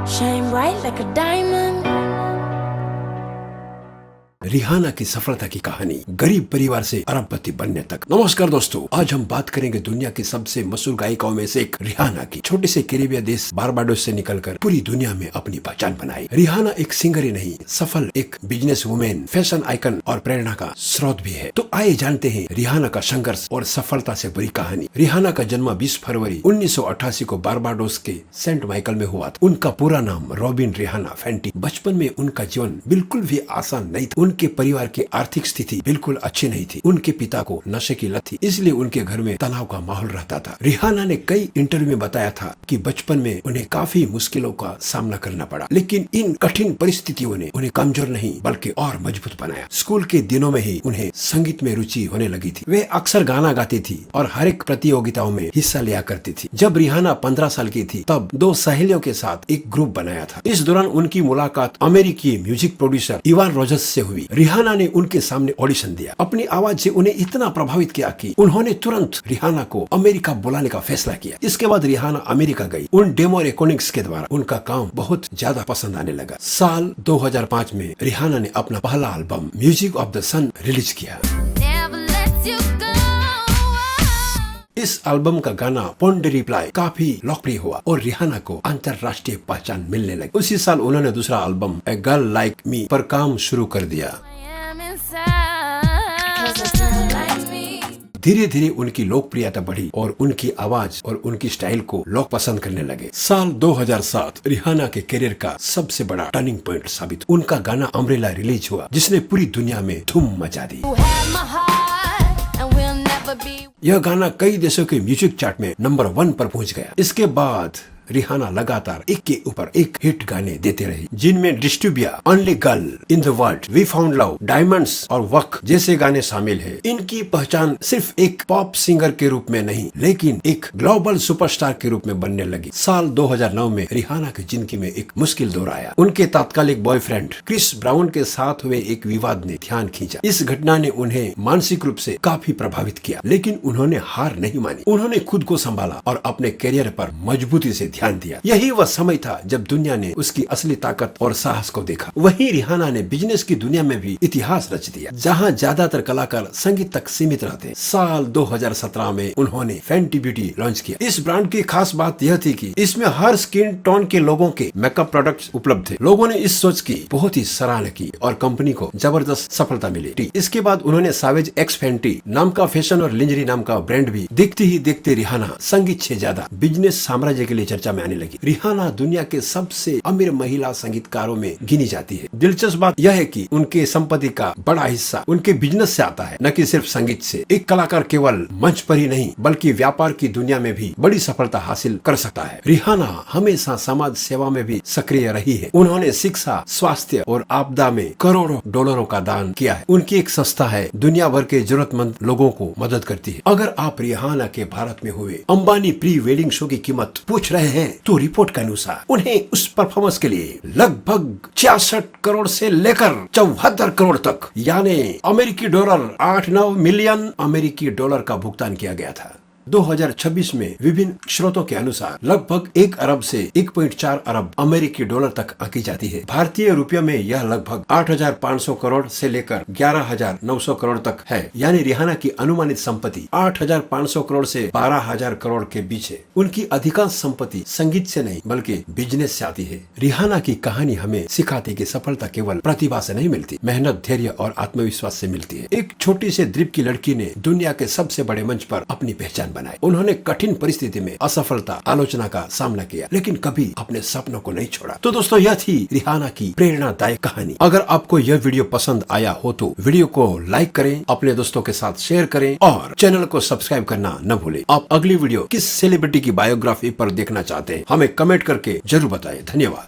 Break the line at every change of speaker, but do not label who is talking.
Shine bright like a diamond.
Rihanna की सफलता की कहानी, गरीब परिवार से अरबपति बनने तक। नमस्कार दोस्तों, आज हम बात करेंगे दुनिया की सबसे मशहूर गायिकाओं में से एक रिहाना की। छोटे से कैरिबिया देश बारबाडोस से निकलकर पूरी दुनिया में अपनी पहचान बनाई। रिहाना एक सिंगर ही नहीं, सफल एक बिजनेस वुमेन, फैशन आइकन और प्रेरणा का स्रोत भी है। तो आइए जानते हैं रिहाना का संघर्ष और सफलता से भरी कहानी। रिहाना का जन्म 20 फरवरी 1988 को बारबाडोस के सेंट माइकल में हुआ था। उनका पूरा नाम रॉबिन रिहाना फेंटी। बचपन में उनका जीवन बिल्कुल भी आसान नहीं था। उनके परिवार की आर्थिक स्थिति बिल्कुल अच्छी नहीं थी। उनके पिता को नशे की लत थी, इसलिए उनके घर में तनाव का माहौल रहता था। रिहाना ने कई इंटरव्यू में बताया था कि बचपन में उन्हें काफी मुश्किलों का सामना करना पड़ा, लेकिन इन कठिन परिस्थितियों ने उन्हें कमजोर नहीं बल्कि और मजबूत बनाया। स्कूल के दिनों में ही उन्हें संगीत में रुचि होने लगी थी। वे अक्सर गाना गाती थी और हर एक प्रतियोगिताओं में हिस्सा लिया करती थी। जब रिहाना 15 साल की थी तब 2 सहेलियों के साथ एक ग्रुप बनाया था। इस दौरान उनकी मुलाकात अमेरिकी म्यूजिक प्रोड्यूसर इवान रॉजर्स से हुई। रिहाना ने उनके सामने ऑडिशन दिया। अपनी आवाज से उन्हें इतना प्रभावित किया कि उन्होंने तुरंत रिहाना को अमेरिका बुलाने का फैसला किया। इसके बाद रिहाना अमेरिका गई। उन डेमो रिकॉर्डिंग्स के द्वारा उनका काम बहुत ज्यादा पसंद आने लगा। साल 2005 में रिहाना ने अपना पहला album music of the sun release किया। इस एल्बम का गाना पॉन्ड रिप्लाई काफी लोकप्रिय हुआ और रिहाना को अंतरराष्ट्रीय पहचान मिलने लगी। उसी साल उन्होंने दूसरा album a girl like me पर काम शुरू कर दिया। धीरे धीरे उनकी लोकप्रियता बढ़ी और उनकी आवाज और उनकी स्टाइल को लोग पसंद करने लगे। साल 2007 रिहाना के करियर का सबसे बड़ा टर्निंग पॉइंट साबित। उनका गाना अम्ब्रेला रिलीज हुआ, जिसने पूरी दुनिया में धूम मचा दी। यह गाना कई देशों के म्यूजिक चार्ट में नंबर 1 पर पहुंच गया। इसके बाद रिहाना लगातार एक के ऊपर एक हिट गाने देते रही, जिनमें डिस्ट्रीब्यूया, only girl in the world, we found love, diamonds और वक जैसे गाने शामिल हैं। इनकी पहचान सिर्फ एक पॉप सिंगर के रूप में नहीं, लेकिन एक ग्लोबल सुपरस्टार के रूप में बनने लगी। साल 2009 में रिहाना की जिंदगी में एक मुश्किल दौर आया। उनके तात्कालिक बॉयफ्रेंड क्रिस ब्राउन के साथ हुए एक विवाद ने ध्यान खींचा। इस घटना ने उन्हें मानसिक रूप से काफी प्रभावित किया, लेकिन उन्होंने हार नहीं मानी। उन्होंने खुद को संभाला और अपने करियर पर मजबूती से ध्यान दिया। यही वह समय था जब दुनिया ने उसकी असली ताकत और साहस को देखा। वहीं रिहाना ने बिजनेस की दुनिया में भी इतिहास रच दिया, जहां ज्यादातर कलाकार संगीत तक सीमित रहते। साल 2017 में उन्होंने फेंटी ब्यूटी लॉन्च किया। इस ब्रांड की खास बात यह थी कि इसमें हर स्किन टोन के लोगों के मेकअप प्रोडक्ट्स उपलब्ध थे। लोगों ने इस सोच की बहुत ही सराहना की और कंपनी को जबरदस्त सफलता मिली। इसके बाद उन्होंने सावेज एक्स फेंटी नाम का फैशन और लिंजरी नाम का ब्रांड भी। देखते ही देखते रिहाना संगीत से ज्यादा बिजनेस साम्राज्य के लिए चर्चा में आने लगी। रिहाना दुनिया के सबसे अमीर महिला संगीतकारों में गिनी जाती है। दिलचस्प बात यह है कि उनके संपत्ति का बड़ा हिस्सा उनके बिजनेस से आता है, न कि सिर्फ संगीत से। एक कलाकार केवल मंच पर ही नहीं बल्कि व्यापार की दुनिया में भी बड़ी सफलता हासिल कर सकता है। रिहाना हमेशा समाज सेवा में भी सक्रिय रही है। उन्होंने शिक्षा, स्वास्थ्य और आपदा में करोड़ों डॉलरों का दान किया है। उनकी एक संस्था है दुनिया भर के जरूरतमंद लोगों को मदद करती है। अगर आप रिहाना के भारत में हुए अंबानी प्री वेडिंग शो की कीमत पूछ रहे हैं, तो रिपोर्ट के अनुसार उन्हें उस परफॉर्मेंस के लिए लगभग 66 करोड़ से लेकर 74 करोड़ तक, यानी अमेरिकी डॉलर 8-9 मिलियन अमेरिकी डॉलर का भुगतान किया गया था। 2026 में विभिन्न स्रोतों के अनुसार लगभग 1 अरब से 1.4 अरब अमेरिकी डॉलर तक आंकी जाती है। भारतीय रुपयों में यह लगभग 8,500 करोड़ से लेकर 11,900 करोड़ तक है। यानी रिहाना की अनुमानित संपत्ति 8,500 करोड़ से 12,000 करोड़ के बीच है। उनकी अधिकांश संपत्ति संगीत से नहीं बल्कि बिजनेस से आती है। रिहाना की कहानी हमें सिखाती कि सफलता केवल प्रतिभा से नहीं मिलती, मेहनत, धैर्य और आत्मविश्वास से मिलती है। एक छोटी से द्वीप की लड़की ने दुनिया के सबसे बड़े मंच पर अपनी पहचान बनाए। उन्होंने कठिन परिस्थिति में असफलता, आलोचना का सामना किया, लेकिन कभी अपने सपनों को नहीं छोड़ा। तो दोस्तों, यह थी रिहाना की प्रेरणादायक कहानी। अगर आपको यह वीडियो पसंद आया हो तो वीडियो को लाइक करें, अपने दोस्तों के साथ शेयर करें और चैनल को सब्सक्राइब करना न भूलें। आप अगली वीडियो किस सेलिब्रिटी की बायोग्राफी पर देखना चाहते हैं, हमें कमेंट करके जरूर बताएं। धन्यवाद।